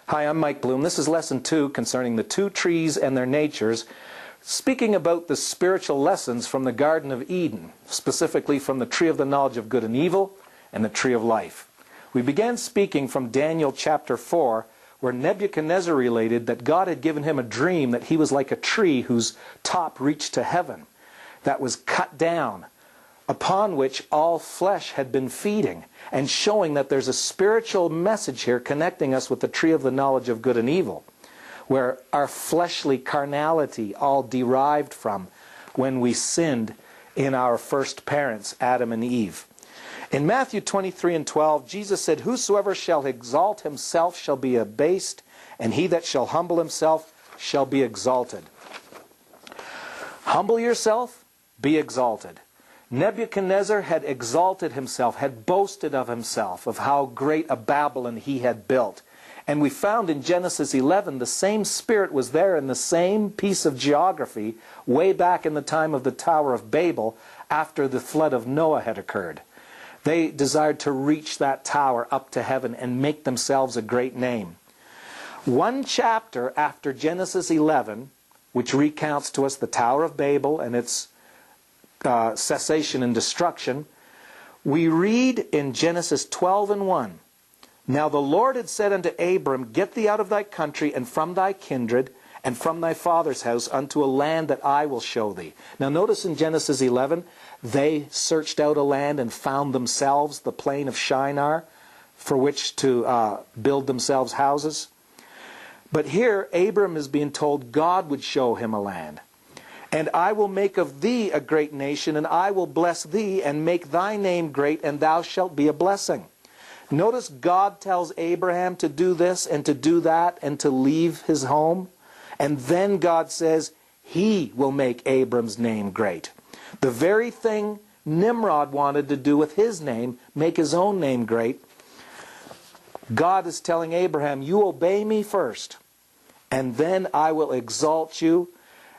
Hi, I'm Mike Blume. This is Lesson 2 concerning the two trees and their natures, speaking about the spiritual lessons from the Garden of Eden, specifically from the tree of the knowledge of good and evil and the tree of life. We began speaking from Daniel chapter 4, where Nebuchadnezzar related that God had given him a dream that he was like a tree whose top reached to heaven, that was cut down, upon which all flesh had been feeding, and showing that there's a spiritual message here connecting us with the tree of the knowledge of good and evil, where our fleshly carnality all derived from when we sinned in our first parents, Adam and Eve. In Matthew 23:12, Jesus said, "Whosoever shall exalt himself shall be abased, and he that shall humble himself shall be exalted." Humble yourself, be exalted. Nebuchadnezzar had exalted himself, had boasted of himself, of how great a Babylon he had built. And we found in Genesis 11 the same spirit was there in the same piece of geography way back in the time of the Tower of Babel after the flood of Noah had occurred. They desired to reach that tower up to heaven and make themselves a great name. One chapter after Genesis 11, which recounts to us the Tower of Babel and its cessation and destruction, we read in Genesis 12:1, "Now the Lord had said unto Abram, Get thee out of thy country, and from thy kindred, and from thy father's house, unto a land that I will show thee." Now notice in Genesis 11, they searched out a land and found themselves the plain of Shinar, for which to build themselves houses. But here, Abram is being told God would show him a land. "And I will make of thee a great nation, and I will bless thee, and make thy name great, and thou shalt be a blessing." Notice God tells Abraham to do this and to do that and to leave his home. And then God says he will make Abram's name great. The very thing Nimrod wanted to do with his name, make his own name great. God is telling Abraham, you obey me first, and then I will exalt you.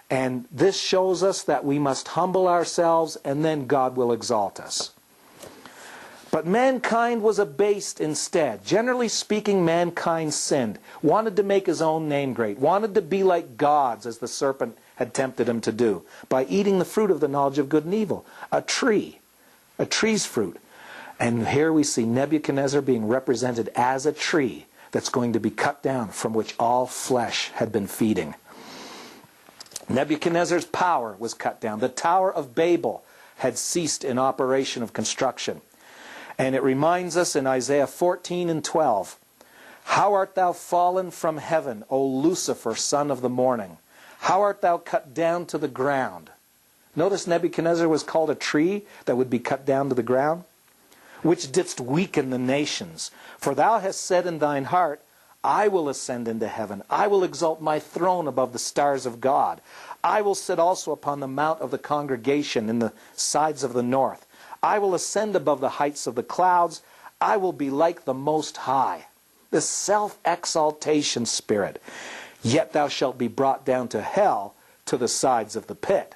And this shows us that we must humble ourselves, and then God will exalt us. But mankind was abased instead. Generally speaking, mankind sinned, wanted to make his own name great, wanted to be like gods, as the serpent had tempted him to do, by eating the fruit of the knowledge of good and evil, a tree's fruit. And here we see Nebuchadnezzar being represented as a tree that's going to be cut down, from which all flesh had been feeding. Nebuchadnezzar's power was cut down. The Tower of Babel had ceased in operation of construction. And it reminds us in Isaiah 14:12, "How art thou fallen from heaven, O Lucifer, son of the morning? How art thou cut down to the ground?" Notice Nebuchadnezzar was called a tree that would be cut down to the ground. "Which didst weaken the nations. For thou hast said in thine heart, I will ascend into heaven. I will exalt my throne above the stars of God. I will sit also upon the mount of the congregation in the sides of the north. I will ascend above the heights of the clouds. I will be like the Most High." This self-exaltation spirit. "Yet thou shalt be brought down to hell, to the sides of the pit,"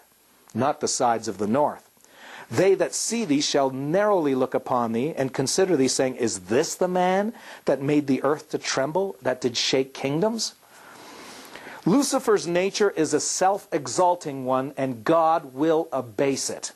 not the sides of the north. "They that see thee shall narrowly look upon thee, and consider thee, saying, Is this the man that made the earth to tremble, that did shake kingdoms?" Lucifer's nature is a self-exalting one, and God will abase it.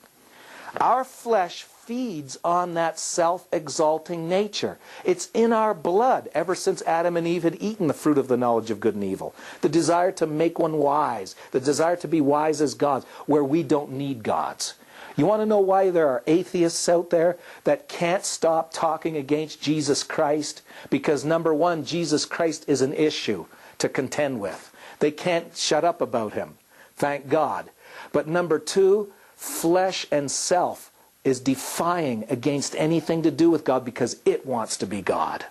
Our flesh feeds on that self-exalting nature. It's in our blood ever since Adam and Eve had eaten the fruit of the knowledge of good and evil. The desire to make one wise, the desire to be wise as gods, where we don't need gods. You want to know why there are atheists out there that can't stop talking against Jesus Christ? Because number one, Jesus Christ is an issue to contend with. They can't shut up about him. Thank God. But number two, flesh and self is defying against anything to do with God because it wants to be God.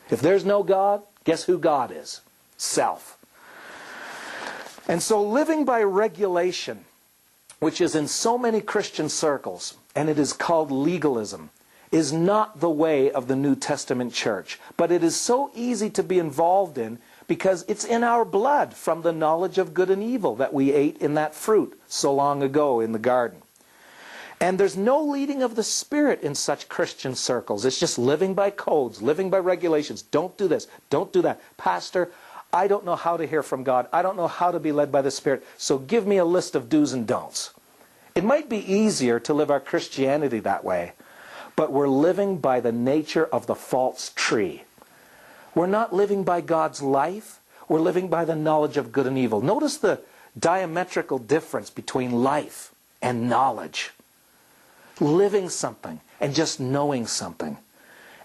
If there's no God, guess who God is? Self. And so living by regulation, which is in so many Christian circles, and it is called legalism, is not the way of the New Testament church. But it is so easy to be involved in because it's in our blood from the knowledge of good and evil that we ate in that fruit so long ago in the garden. And there's no leading of the Spirit in such Christian circles. It's just living by codes, living by regulations. Don't do this, don't do that. Pastor, I don't know how to hear from God. I don't know how to be led by the Spirit. So give me a list of do's and don'ts. It might be easier to live our Christianity that way, but we're living by the nature of the false tree. We're not living by God's life. We're living by the knowledge of good and evil. Notice the diametrical difference between life and knowledge. Living something and just knowing something.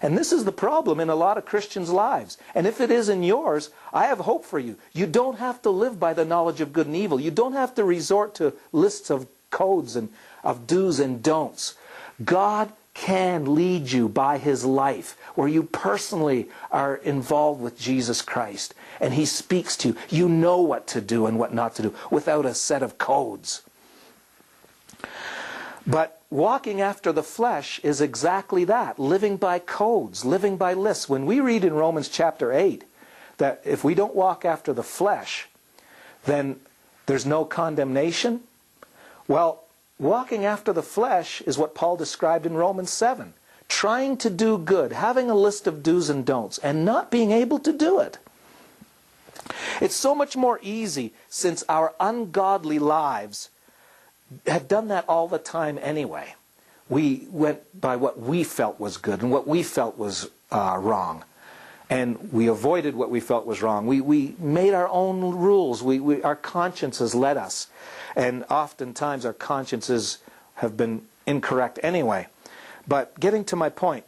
And this is the problem in a lot of Christians' lives. And if it is in yours, I have hope for you. You don't have to live by the knowledge of good and evil. You don't have to resort to lists of codes and of do's and don'ts. God can lead you by His life, where you personally are involved with Jesus Christ. And He speaks to you. You know what to do and what not to do without a set of codes. But walking after the flesh is exactly that. Living by codes, living by lists. When we read in Romans chapter 8 that if we don't walk after the flesh, then there's no condemnation. Well, walking after the flesh is what Paul described in Romans 7. Trying to do good, having a list of do's and don'ts, and not being able to do it. It's so much more easy since our ungodly lives have done that all the time anyway. We went by what we felt was good and what we felt was wrong. And we avoided what we felt was wrong. We made our own rules. Our consciences led us. And oftentimes our consciences have been incorrect anyway. But getting to my point,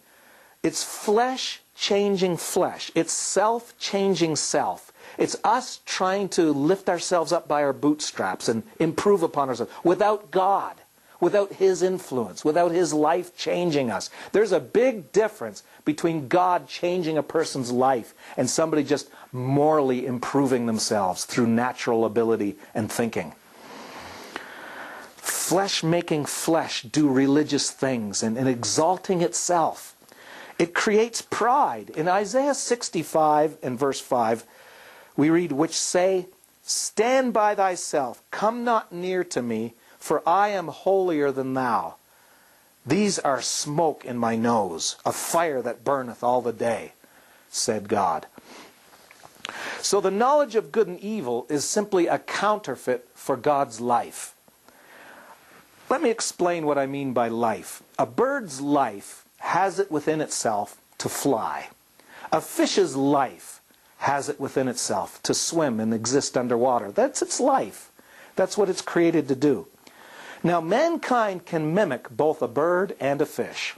it's flesh changing flesh. It's self changing self. It's us trying to lift ourselves up by our bootstraps and improve upon ourselves without God, without His influence, without His life changing us. There's a big difference between God changing a person's life and somebody just morally improving themselves through natural ability and thinking. Flesh making flesh do religious things and exalting itself. It creates pride. In Isaiah 65 and verse 5, we read, which say, stand by thyself, come not near to me, for I am holier than thou. These are smoke in my nose, a fire that burneth all the day, said God. So the knowledge of good and evil is simply a counterfeit for God's life. Let me explain what I mean by life. A bird's life has it within itself to fly. A fish's life has it within itself to swim and exist underwater. That's its life. That's what it's created to do. Now, mankind can mimic both a bird and a fish.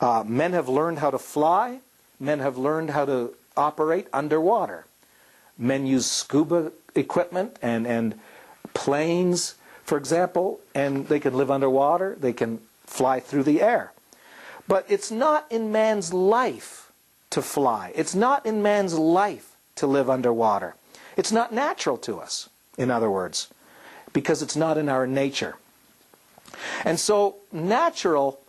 Men have learned how to fly. Men have learned how to operate underwater. Men use scuba equipment and planes, for example, and they can live underwater. They can fly through the air. But it's not in man's life to fly. It's not in man's life to live underwater. It's not natural to us, in other words, because it's not in our nature. And so natural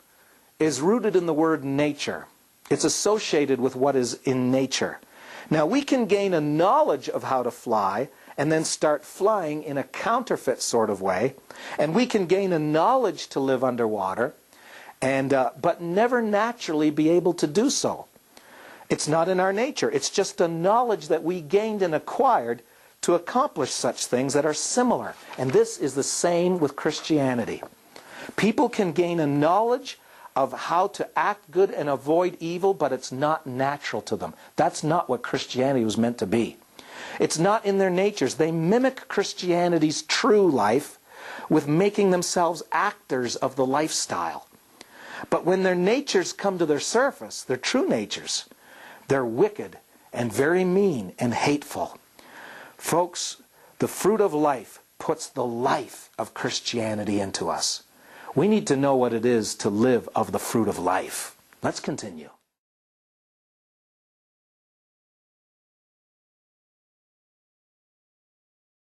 is rooted in the word nature. It's associated with what is in nature. Now we can gain a knowledge of how to fly and then start flying in a counterfeit sort of way. And we can gain a knowledge to live underwater, but never naturally be able to do so. It's not in our nature. It's just a knowledge that we gained and acquired to accomplish such things that are similar. And this is the same with Christianity. People can gain a knowledge of how to act good and avoid evil, but it's not natural to them. That's not what Christianity was meant to be. It's not in their natures. They mimic Christianity's true life with making themselves actors of the lifestyle. But when their natures come to their surface, their true natures, they're wicked and very mean and hateful. Folks, the fruit of life puts the life of Christianity into us. We need to know what it is to live of the fruit of life. Let's continue.